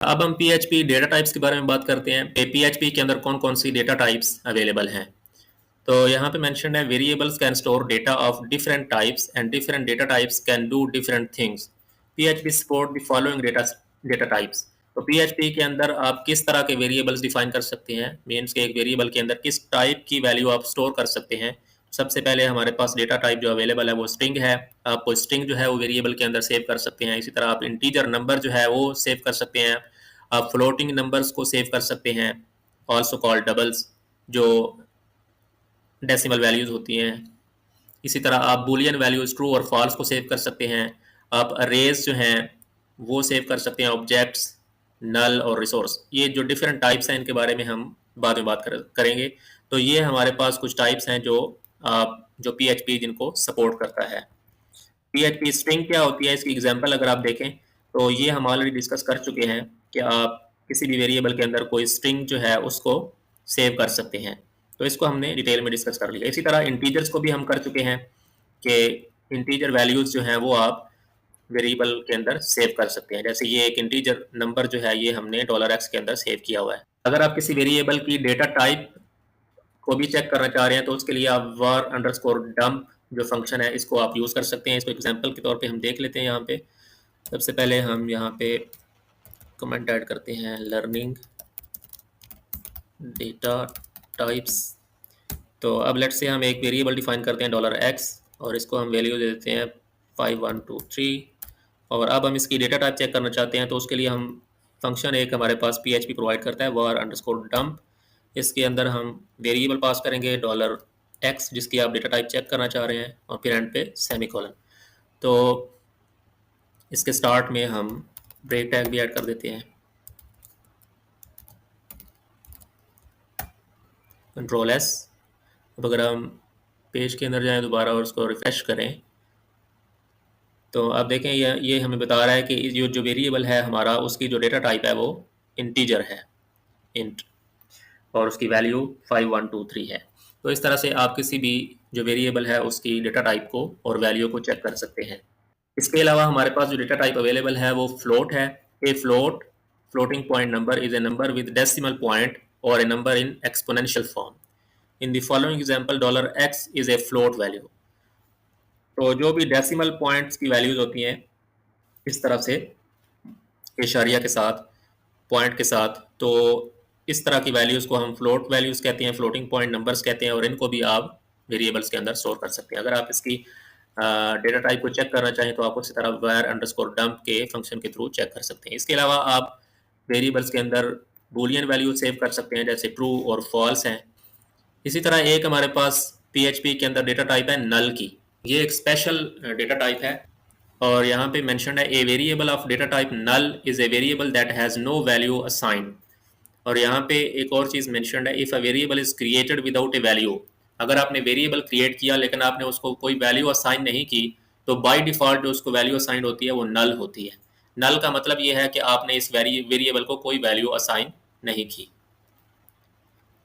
अब हम PHP data types के बारे में बात करते हैं। PHP के अंदर कौन कौन सी डेटा टाइप्स अवेलेबल हैं। तो यहाँ पे मेंशन है variables can store data of different types and different data types can do different things. PHP support the following data types. तो PHP के अंदर आप किस तरह के वेरिएबल्स डिफाइन कर सकते हैं, मीन्स के एक वेरिएबल के अंदर किस टाइप की वैल्यू आप स्टोर कर सकते हैं। सबसे पहले हमारे पास डेटा टाइप जो अवेलेबल है वो स्ट्रिंग है। आप कोई स्ट्रिंग जो है वो वेरिएबल के अंदर सेव कर सकते हैं। इसी तरह आप इंटीजर नंबर जो है वो सेव कर सकते हैं। आप फ्लोटिंग नंबर्स को सेव कर सकते हैं, ऑल्सो कॉल्ड डबल्स, जो डेसिमल वैल्यूज होती हैं। इसी तरह आप बुलियन वैल्यूज ट्रू और फॉल्स को सेव कर सकते हैं। आप अरेज जो हैं वो सेव कर सकते हैं, ऑब्जेक्ट्स, नल और रिसोर्स। ये जो डिफरेंट टाइप्स हैं इनके बारे में हम बाद में बात करेंगे। तो ये हमारे पास कुछ टाइप्स हैं जो PHP जिनको सपोर्ट करता है। PHP स्ट्रिंग क्या होती है, इसकी एग्जांपल अगर आप देखें तो ये हम ऑलरेडी डिस्कस कर चुके हैं कि आप किसी भी वेरिएबल के अंदर कोई स्ट्रिंग जो है उसको सेव कर सकते हैं। तो इसको हमने डिटेल में डिस्कस कर लिया। इसी तरह इंटीजर्स को भी हम कर चुके हैं कि इंटीजर वैल्यूज जो हैं वो आप वेरिएबल के अंदर सेव कर सकते हैं। जैसे ये एक इंटीजर नंबर जो है ये हमने $x के अंदर सेव किया हुआ है। अगर आप किसी वेरिएबल की डेटा टाइप को भी चेक करना चाह रहे हैं तो उसके लिए आप var_dump जो फंक्शन है इसको आप यूज़ कर सकते हैं। इसको एग्जांपल के तौर पे हम देख लेते हैं। यहाँ पे सबसे पहले हम यहाँ पे कमेंट ऐड करते हैं, लर्निंग डेटा टाइप्स। तो अब लेट्स से हम एक वेरिएबल डिफाइन करते हैं $x और इसको हम वैल्यू दे देते हैं 5123। और अब हम इसकी डेटा टाइप चेक करना चाहते हैं तो उसके लिए हम फंक्शन एक हमारे पास PHP प्रोवाइड करता है, var_dump। इसके अंदर हम वेरिएबल पास करेंगे $x जिसकी आप डेटा टाइप चेक करना चाह रहे हैं और फिर एंड पे सेमीकोलन। तो इसके स्टार्ट में हम ब्रेक टैग भी ऐड कर देते हैं, Ctrl+S। अब अगर हम पेज के अंदर जाएं दोबारा और उसको रिफ्रेश करें तो आप देखें ये हमें बता रहा है कि ये जो वेरिएबल है हमारा उसकी जो डेटा टाइप है वो इंटीजर है, इंट, और उसकी वैल्यू 5123 है। तो इस तरह से आप किसी भी जो वेरिएबल है उसकी डेटा टाइप को और वैल्यू को चेक कर सकते हैं। इसके अलावा हमारे पास जो डेटा टाइप अवेलेबल है वो फ्लोट है। A float, floating point number, is a number with decimal point और a number in exponential form. In the following example $x is a float value. तो जो भी डेसिमल पॉइंट्स की values होती हैं इस तरह से इशारिया के साथ, पॉइंट के साथ, तो इस तरह की वैल्यूज को हम फ्लोट वैल्यूज कहते हैं, फ्लोटिंग पॉइंट नंबर्स कहते हैं, और इनको भी आप वेरिएबल्स के अंदर स्टोर कर सकते हैं। अगर आप इसकी डेटा टाइप को चेक करना चाहें तो आप उसी तरह var_dump के फंक्शन के थ्रू चेक कर सकते हैं। इसके अलावा आप वेरिएबल्स के अंदर बूलियन वैल्यू सेव कर सकते हैं जैसे ट्रू और फॉल्स हैं। इसी तरह एक हमारे पास PHP के अंदर डेटा टाइप है नल की। ये एक स्पेशल डेटा टाइप है और यहाँ पे मेंशन है a variable of data type null is a variable that has no value assigned. और यहाँ पे एक और चीज़ मेंशन है, if a variable is created without a value. अगर आपने वेरिएबल क्रिएट किया लेकिन आपने उसको कोई वैल्यू असाइन नहीं की तो बाय डिफ़ॉल्ट जो उसको वैल्यू असाइन होती है वो नल होती है। नल का मतलब ये है कि आपने इस वेरिएबल को कोई वैल्यू असाइन नहीं की।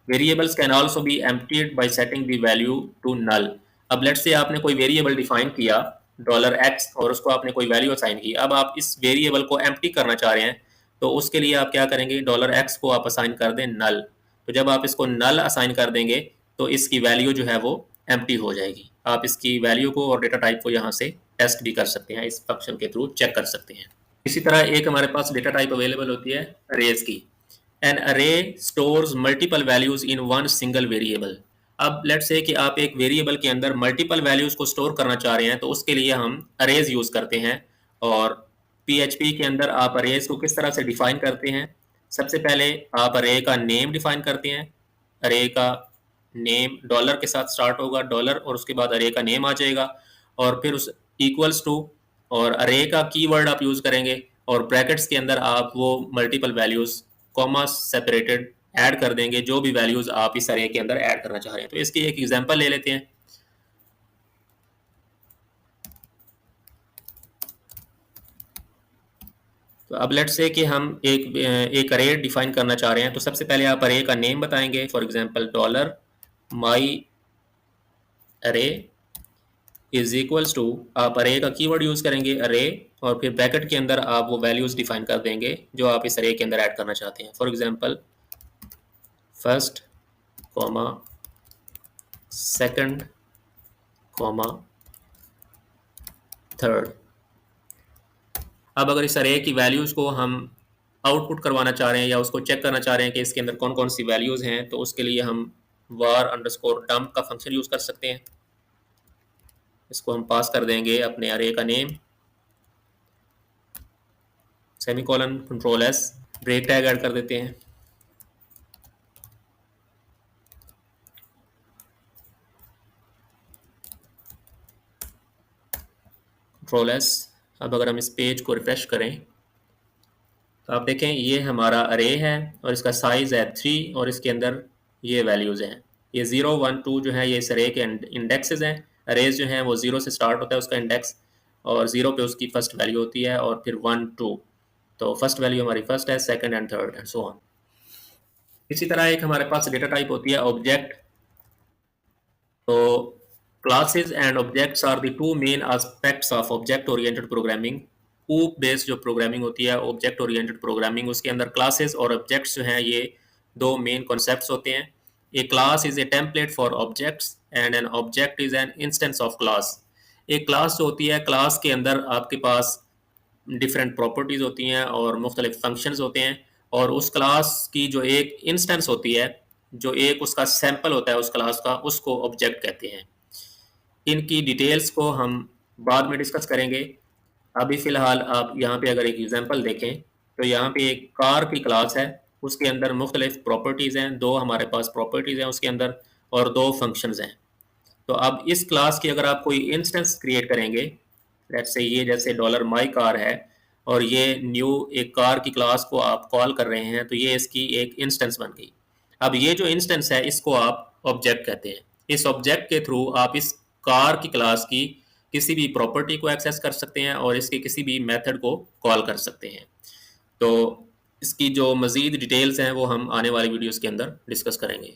Variables can also be emptied by setting the value to null. अब लेट्स से आपने कोई वेरिएबल डिफाइन किया $x और उसको आपने कोई वैल्यू असाइन की। अब आप इस वेरिएबल को एम्प्टी करना चाह रहे हैं तो उसके लिए आप क्या करेंगे, $x को आप असाइन कर दें नल। तो जब आप इसको नल असाइन कर देंगे तो इसकी वैल्यू जो है वो एम्प्टी हो जाएगी। आप इसकी वैल्यू को और डेटा टाइप को यहाँ से टेस्ट भी कर सकते हैं, इस फंक्शन के थ्रू चेक कर सकते हैं। इसी तरह एक हमारे पास डेटा टाइप अवेलेबल होती है अरेज की। An array stores multiple values in one single variable। अब लेट्स से कि आप एक वेरिएबल के अंदर मल्टीपल वैल्यूज को स्टोर करना चाह रहे हैं तो उसके लिए हम अरेज यूज करते हैं। और PHP के अंदर आप अरेज को किस तरह से डिफाइन करते हैं, सबसे पहले आप अरे का नेम डिफाइन करते हैं। अरे का नेम डॉलर के साथ स्टार्ट होगा, डॉलर, और उसके बाद अरे का नेम आ जाएगा और फिर उस इक्वल्स टू और अरे का कीवर्ड आप यूज करेंगे और ब्रैकेट्स के अंदर आप वो multiple values comma separated add कर देंगे जो भी वैल्यूज आप इस अरे के अंदर ऐड करना चाह रहे हैं। तो इसकी एक एग्जांपल ले लेते हैं। तो अब लेट्स से कि हम एक अरे डिफाइन करना चाह रहे हैं तो सबसे पहले आप अरे का नेम बताएंगे, for example $my array is equals to, आप अरे का कीवर्ड यूज करेंगे अरे, और फिर ब्रैकेट के अंदर आप वो वैल्यूज डिफाइन कर देंगे जो आप इस अरे के अंदर ऐड करना चाहते हैं। For example first comma second comma third. अब अगर इस अरे की वैल्यूज को हम आउटपुट करवाना चाह रहे हैं या उसको चेक करना चाह रहे हैं कि इसके अंदर कौन कौन सी वैल्यूज हैं, तो उसके लिए हम var अंडरस्कोर डंप का फंक्शन यूज कर सकते हैं। इसको हम पास कर देंगे अपने अरे का name, semicolon, control S, break tag add कर देते हैं, कंट्रोल एस। अब अगर हम इस पेज को रिफ्रेश करें तो आप देखें ये हमारा अरे है और इसका साइज है 3 और इसके अंदर ये वैल्यूज हैं। ये 0 1 2 जो है ये इस अरे के इंडेक्सेस हैं। अरेज जो हैं वो 0 से स्टार्ट होता है उसका इंडेक्स, और 0 पे उसकी फर्स्ट वैल्यू होती है, और फिर 1 2, तो फर्स्ट वैल्यू हमारी फर्स्ट है, second and third and so on. इसी तरह एक हमारे पास डेटा टाइप होती है ऑब्जेक्ट। तो classes and objects are the two main aspects of object oriented programming. OOP based जो प्रोग्रामिंग होती है ऑब्जेक्ट ओरिएंटेड प्रोग्रामिंग, उसके अंदर क्लासेस और ऑब्जेक्ट्स जो हैं ये दो मेन कॉन्सेप्ट्स होते हैं। A class is a template for objects and an object is an instance of class. एक क्लास जो होती है, क्लास के अंदर आपके पास डिफरेंट प्रॉपर्टीज होती हैं और मुख्तलिफ फंक्शंस होते हैं, और उस क्लास की जो एक इंस्टेंस होती है, जो एक उसका सैंपल होता है उस क्लास का, उसको ऑब्जेक्ट कहते हैं। इनकी डिटेल्स को हम बाद में डिस्कस करेंगे। अभी फ़िलहाल आप यहाँ पे अगर एक एग्जांपल देखें तो यहाँ पे एक कार की क्लास है, उसके अंदर मुख्तलिफ प्रॉपर्टीज़ हैं, दो हमारे पास प्रॉपर्टीज़ हैं उसके अंदर और दो फंक्शंस हैं। तो अब इस क्लास की अगर आप कोई इंस्टेंस क्रिएट करेंगे, लेट्स से ये जैसे डॉलर माई कार है और ये न्यू एक कार की क्लास को आप कॉल कर रहे हैं, तो ये इसकी एक इंस्टेंस बन गई। अब ये जो इंस्टेंस है इसको आप ऑब्जेक्ट कहते हैं। इस ऑब्जेक्ट के थ्रू आप इस कार की क्लास की किसी भी प्रॉपर्टी को एक्सेस कर सकते हैं और इसके किसी भी मेथड को कॉल कर सकते हैं। तो इसकी जो मज़ीद डिटेल्स हैं वो हम आने वाली वीडियोस के अंदर डिस्कस करेंगे।